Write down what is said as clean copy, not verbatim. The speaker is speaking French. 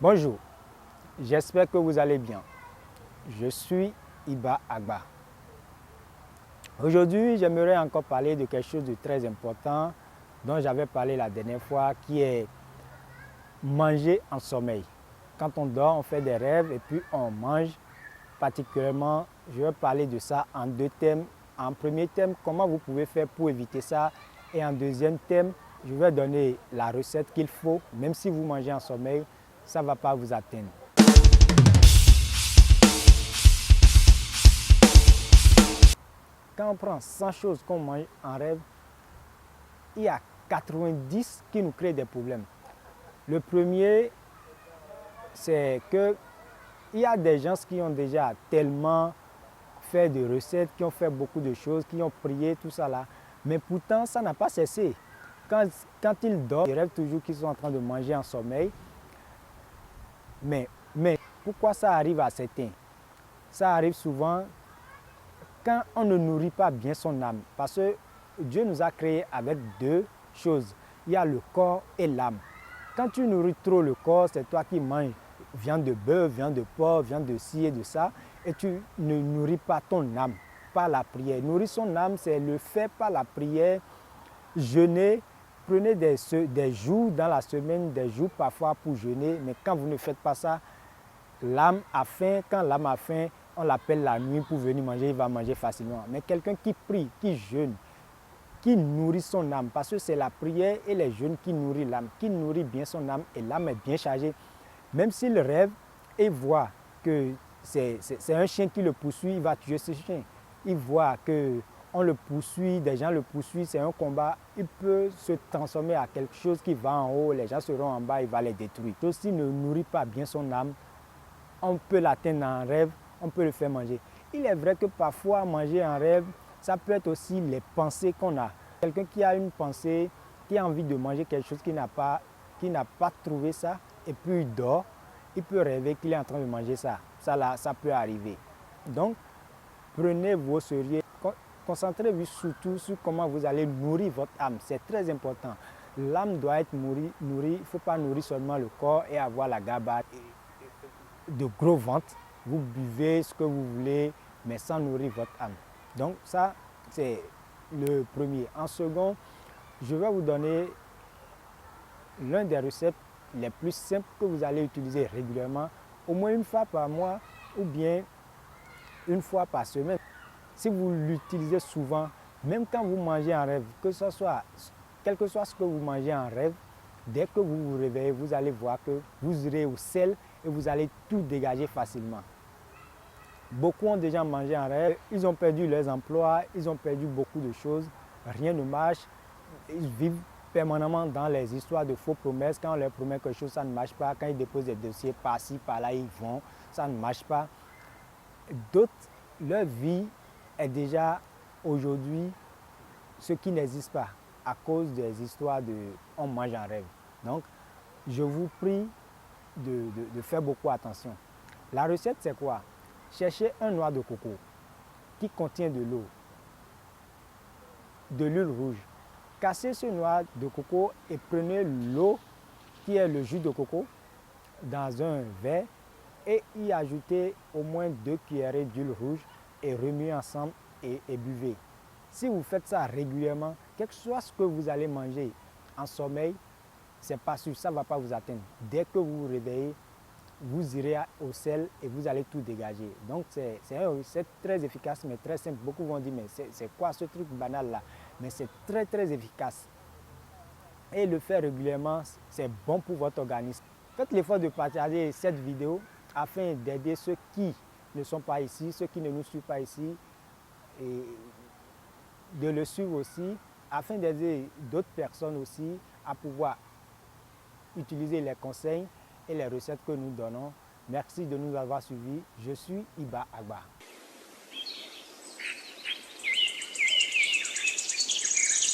Bonjour, j'espère que vous allez bien. Je suis Iba Agba. Aujourd'hui, j'aimerais encore parler de quelque chose de très important dont j'avais parlé la dernière fois, qui est manger en sommeil. Quand on dort, on fait des rêves et puis on mange. Particulièrement, je vais parler de ça en deux thèmes. En premier thème, comment vous pouvez faire pour éviter ça. Et en deuxième thème, je vais donner la recette qu'il faut, même si vous mangez en sommeil, ça ne va pas vous atteindre. Quand on prend 100 choses qu'on mange en rêve, il y a 90 qui nous créent des problèmes. Le premier, c'est qu'il y a des gens qui ont déjà tellement fait de recettes, qui ont fait beaucoup de choses, qui ont prié, tout ça là. Mais pourtant, ça n'a pas cessé. Quand ils dorment, ils rêvent toujours qu'ils sont en train de manger en sommeil. Mais pourquoi ça arrive à certains? Ça arrive souvent quand on ne nourrit pas bien son âme. Parce que Dieu nous a créés avec deux choses. Il y a le corps et l'âme. Quand tu nourris trop le corps, c'est toi qui manges viande de bœuf, viande de porc, viande de ci et de ça. Et tu ne nourris pas ton âme par la prière. Nourrir son âme, c'est le faire par la prière. Jeûner, prenez des jours dans la semaine, des jours parfois pour jeûner. Mais quand vous ne faites pas ça, l'âme a faim. Quand l'âme a faim, on l'appelle la nuit pour venir manger, il va manger facilement. Mais quelqu'un qui prie, qui jeûne, qui nourrit son âme, parce que c'est la prière et les jeûnes qui nourrissent l'âme, qui nourrit bien son âme et l'âme est bien chargée. Même s'il rêve et voit que c'est un chien qui le poursuit, il va tuer ce chien. Il voit qu'on le poursuit, des gens le poursuivent, c'est un combat, il peut se transformer à quelque chose qui va en haut, les gens seront en bas, il va les détruire. Donc s'il ne nourrit pas bien son âme, on peut l'atteindre en rêve, on peut le faire manger. Il est vrai que parfois manger en rêve, ça peut être aussi les pensées qu'on a. Quelqu'un qui a une pensée, qui a envie de manger quelque chose qui n'a pas trouvé ça, et puis il dort, il peut rêver qu'il est en train de manger ça. Ça peut arriver. Donc, prenez-vous au sérieux. Concentrez-vous surtout sur comment vous allez nourrir votre âme. C'est très important. L'âme doit être nourrie. Il ne faut pas nourrir seulement le corps et avoir la gaballe de gros ventre. Vous buvez ce que vous voulez, mais sans nourrir votre âme. Donc ça, c'est le premier. En second, je vais vous donner l'une des recettes les plus simples que vous allez utiliser régulièrement, au moins une fois par mois ou bien une fois par semaine. Si vous l'utilisez souvent, même quand vous mangez en rêve, quel que soit ce que vous mangez en rêve, dès que vous vous réveillez, vous allez voir que vous irez au sel et vous allez tout dégager facilement. Beaucoup ont déjà mangé en rêve, ils ont perdu leurs emplois, ils ont perdu beaucoup de choses, rien ne marche, ils vivent permanemment dans les histoires de faux promesses. Quand on leur promet quelque chose, ça ne marche pas. Quand ils déposent des dossiers par-ci, par-là, ils vont, ça ne marche pas. D'autres, leur vie est déjà aujourd'hui ce qui n'existe pas à cause des histoires de on mange en rêve. Donc, je vous prie de faire beaucoup attention. La recette, c'est quoi? Cherchez un noix de coco qui contient de l'eau, de l'huile rouge. Cassez ce noix de coco et prenez l'eau qui est le jus de coco dans un verre et y ajoutez au moins 2 cuillerées d'huile rouge et remuez ensemble et buvez. Si vous faites ça régulièrement, quel que soit ce que vous allez manger en sommeil, c'est pas sûr, ça ne va pas vous atteindre. Dès que vous vous réveillez, vous irez au sel et vous allez tout dégager. Donc c'est une recette très efficace mais très simple. Beaucoup vont dire mais c'est quoi ce truc banal là? Mais c'est très très efficace. Et le faire régulièrement, c'est bon pour votre organisme. Faites l'effort de partager cette vidéo afin d'aider ceux qui ne sont pas ici, ceux qui ne nous suivent pas ici, et de le suivre aussi, afin d'aider d'autres personnes aussi à pouvoir utiliser les conseils et les recettes que nous donnons. Merci de nous avoir suivis. Je suis Iba Agba.